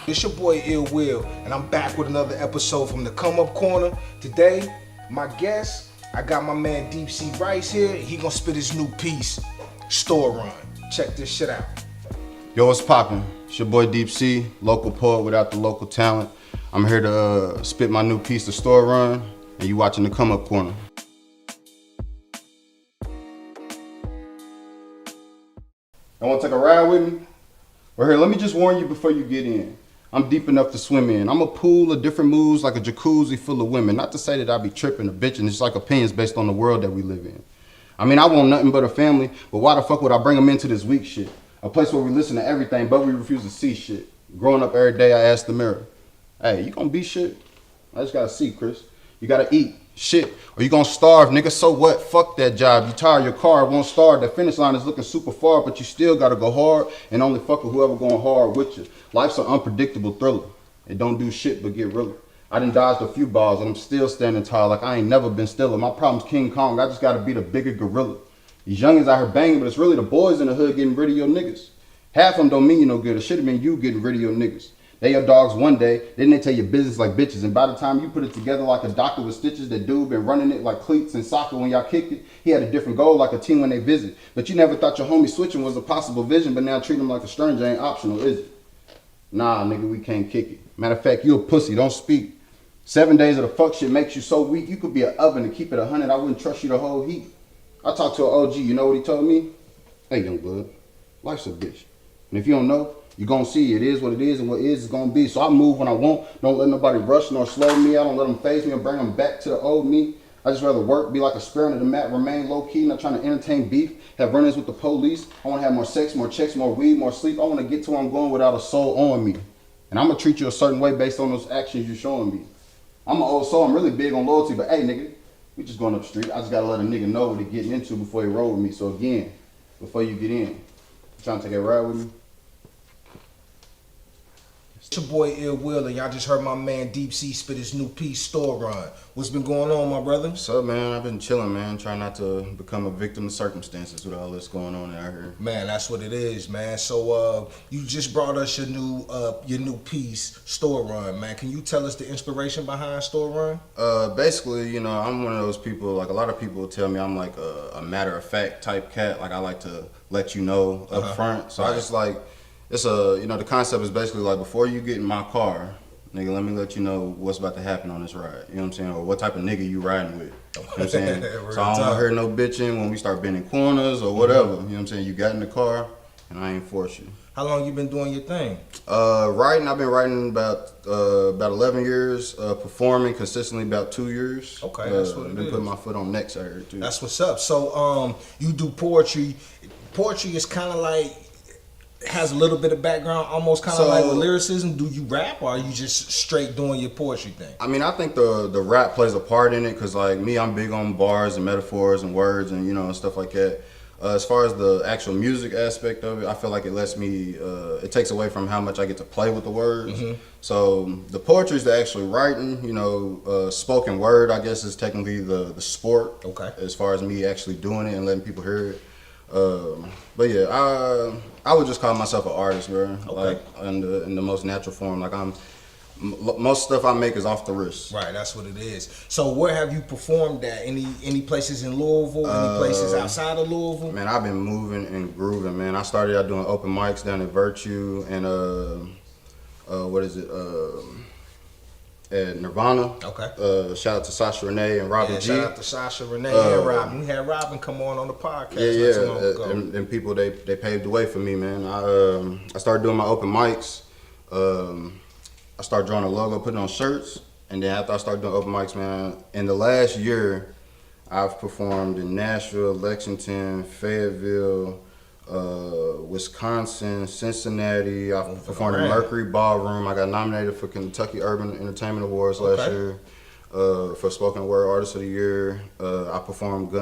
It's your boy Ill Will, and I'm back with another episode from the Come Up Corner. Today, my guest, I got my man DeepSeaRice here. He gonna spit his new piece, Store Run. Check this shit out. Yo, what's poppin'? It's your boy Deep C, local poet without the local talent. I'm here to spit my new piece, The Store Run, and you watching the Come Up Corner. I want to take a ride with me? Well, here, let me just warn you before you get in. I'm deep enough to swim in. I'm a pool of different moods like a jacuzzi full of women. Not to say that I be tripping or bitching, it's like opinions based on the world that we live in. I mean, I want nothing but a family, but why the fuck would I bring them into this weak shit? A place where we listen to everything, but we refuse to see shit. Growing up every day, I ask the mirror, hey, you gonna be shit? I just gotta see, Chris. You gotta eat, shit, or you gonna starve, nigga, so what? Fuck that job. You tired your car, it won't start. The finish line is looking super far, but you still gotta go hard and only fuck with whoever going hard with you. Life's an unpredictable thriller. It don't do shit but get realer. I done dodged a few balls and I'm still standing tall like I ain't never been stiller. My problem's King Kong, I just gotta be the bigger gorilla. These youngins out here banging, but it's really the boys in the hood getting rid of your niggas. Half of them don't mean you no good. It should have been you getting rid of your niggas. They your dogs one day, then they tell you business like bitches. And by the time you put it together like a doctor with stitches, that dude been running it like cleats in soccer when y'all kicked it. He had a different goal like a team when they visit. But you never thought your homie switching was a possible vision, but now treat him like a stranger ain't optional, is it? Nah, nigga, we can't kick it. Matter of fact, you a pussy, don't speak. 7 days of the fuck shit makes you so weak, you could be an oven to keep it 100. I wouldn't trust you the whole heat. I talked to an OG, you know what he told me? Hey, young blood, life's a bitch. And if you don't know, you're gonna see it is what it is and what is gonna be. So I move when I want. Don't let nobody rush nor slow me. I don't let them phase me or bring them back to the old me. I just rather work, be like a sparrow to the mat, remain low key, not trying to entertain beef, have run-ins with the police. I wanna have more sex, more checks, more weed, more sleep. I wanna get to where I'm going without a soul on me. And I'm gonna treat you a certain way based on those actions you're showing me. I'm an old soul, I'm really big on loyalty, but hey nigga, we just going up the street. I just gotta let a nigga know what he getting into before he roll with me. So again, before you get in, you trying to take a ride with me? It's your boy Ill Will, and y'all just heard my man Deep C spit his new piece, Store Run. What's been going on, my brother? What's up, man? I've been chilling, man. Trying not to become a victim of circumstances with all this going on out here. Man, that's what it is, man. So you just brought us your new piece, Store Run, man. Can you tell us the inspiration behind Store Run? Basically, you know, I'm one of those people, like a lot of people tell me I'm like a matter of fact type cat. Like I like to let you know up front. So I just like, the concept is basically like before you get in my car, nigga, let me let you know what's about to happen on this ride. You know what I'm saying? Or what type of nigga you riding with. You know what I'm saying? So I don't want to hear no bitching when we start bending corners or whatever. You know what I'm saying? You got in the car and I ain't force you. How long you been doing your thing? Writing, I've been writing about 11 years. Performing consistently about 2 years. Okay, that's what it is. Been putting my foot on necks out here too. That's what's up. So you do poetry. Poetry is kind of like, has a little bit of background, almost kind of like with lyricism. Do you rap, or are you just straight doing your poetry thing? I mean, I think the rap plays a part in it, because like me, I'm big on bars and metaphors and words and, you know, and stuff like that. As far as the actual music aspect of it, I feel like it lets me, it takes away from how much I get to play with the words. So the poetry is the actual writing, you know, spoken word, I guess, is technically the sport. Okay. As far as me actually doing it and letting people hear it. But yeah, I would just call myself an artist, bro. Okay. Like in the most natural form. Like most stuff I make is off the wrist. Right, that's what it is. So where have you performed at? Any places in Louisville? Any places outside of Louisville? Man, I've been moving and grooving, man. I started out doing open mics down at Virtue and at Nirvana. Okay. Shout out to Sasha Renee and Robin G. Shout out to Sasha Renee and Robin. We had Robin come on the podcast. Yeah. And people, they paved the way for me, man. I started doing my open mics. I started drawing a logo, putting on shirts, and then after I started doing open mics, man, in the last year, I've performed in Nashville, Lexington, Fayetteville, Wisconsin, Cincinnati. I performed in Mercury Ballroom. I got nominated for Kentucky Urban Entertainment Awards last year for Spoken Word Artist of the Year. I performed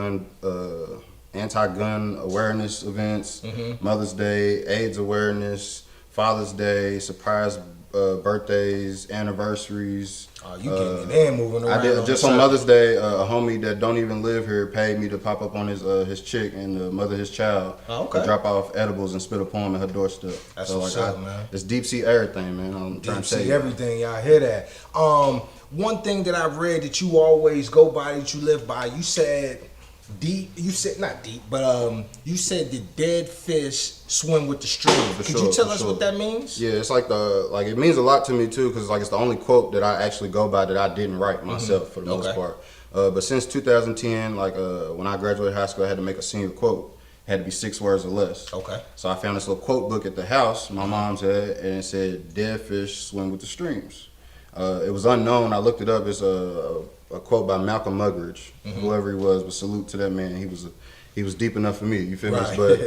anti-gun awareness events, Mother's Day, AIDS awareness, Father's Day, surprise birthdays, anniversaries. Oh, you getting it in, moving around. I did just on Mother's Day. A homie that don't even live here paid me to pop up on his chick and the mother of his child. Oh, okay. To drop off edibles and spit a poem at her doorstep. That's so what's up, man. It's deep sea everything, man. I'm trying to say everything. Y'all hear that? One thing that I read that you always go by, that you live by, you said deep. You said not deep, but you said the dead fish swim with the stream. Could you tell us what that means? Yeah, it's like it means a lot to me too, because it's the only quote that I actually go by that I didn't write myself for the most part. But since 2010, when I graduated high school, I had to make a senior quote. It had to be 6 words or less. Okay. So I found this little quote book at the house my mom's had, and it said, "Dead fish swim with the streams." It was unknown. I looked it up. It's a quote by Malcolm Muggeridge, whoever he was. Salute to that man. He was deep enough for me. You feel me? But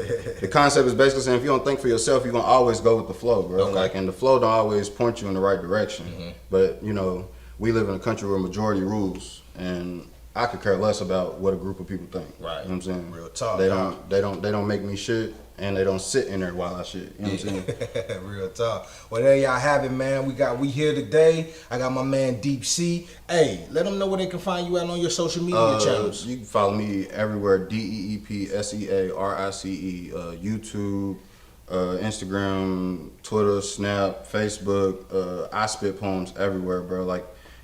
the concept is basically saying if you don't think for yourself, you're gonna always go with the flow, bro. And the flow don't always point you in the right direction. But we live in a country where majority rules, and I could care less about what a group of people think. Right. You know what I'm saying? Real talk. They don't make me shit. And they don't sit in there while I shit. You know what I'm saying? Real talk. Well, there y'all have it, man. We here today. I got my man Deep Sea. Hey, let them know where they can find you at on your social media channels. You can follow me everywhere. DeepSeARice. YouTube, Instagram, Twitter, Snap, Facebook. I spit poems everywhere, bro.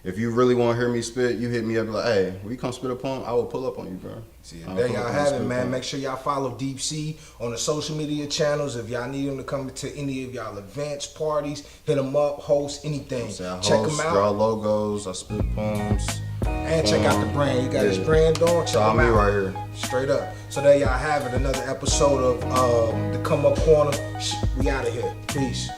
If you really want to hear me spit, you hit me up like, hey, will you come spit a poem? I will pull up on you, bro. See, there y'all have it, man. Make sure y'all follow Deep Sea on the social media channels. If y'all need him to come to any of y'all events, parties, hit him up, host, anything. Check him out. Draw logos, I spit poems. And check out the brand. You got his brand on. Check him out. Right here. Straight up. So there y'all have it. Another episode of the Come Up Corner. We out of here. Peace.